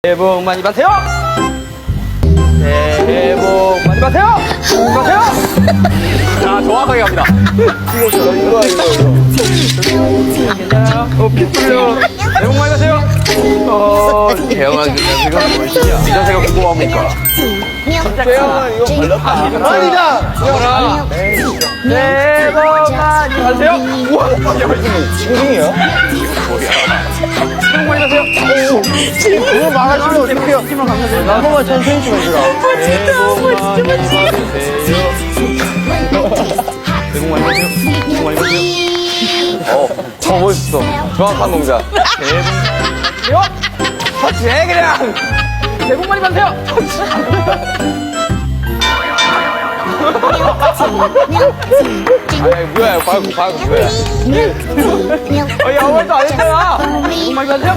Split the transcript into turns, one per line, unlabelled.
새해 복 많이 받으세요! 새해 복 많이 받으세요! 받으세요! 자, 정확하게 갑니다. 이거. 괜찮아요? 피 풀려. 새해 복 많이 받으세요! 재영아, 그 자세가 무엇이냐? 이 자세가 궁금합니까? 재영아, 이거 걸렸다. 아니다! 재영아! 새해 복 많이 받으세요! 우와! 징징이야? 뭐야? 새해 복 많이 받으세요!
이거 막아주면 어떡해요? 한 번만 천천히 좀 해주라.
새해 복 많이 받으세요! 새해 복 많이 받으세요! 새해 복 많이 받으세요! 더 멋있어. 정확한 동작. 새해 복 많이 받으세요! 터치해, 그냥! 새해 복 많이 받으세요! 아이, 뭐야, 발고, 뭐야. 아무 말도 안 했잖아! 새해 복 많이 받으세요!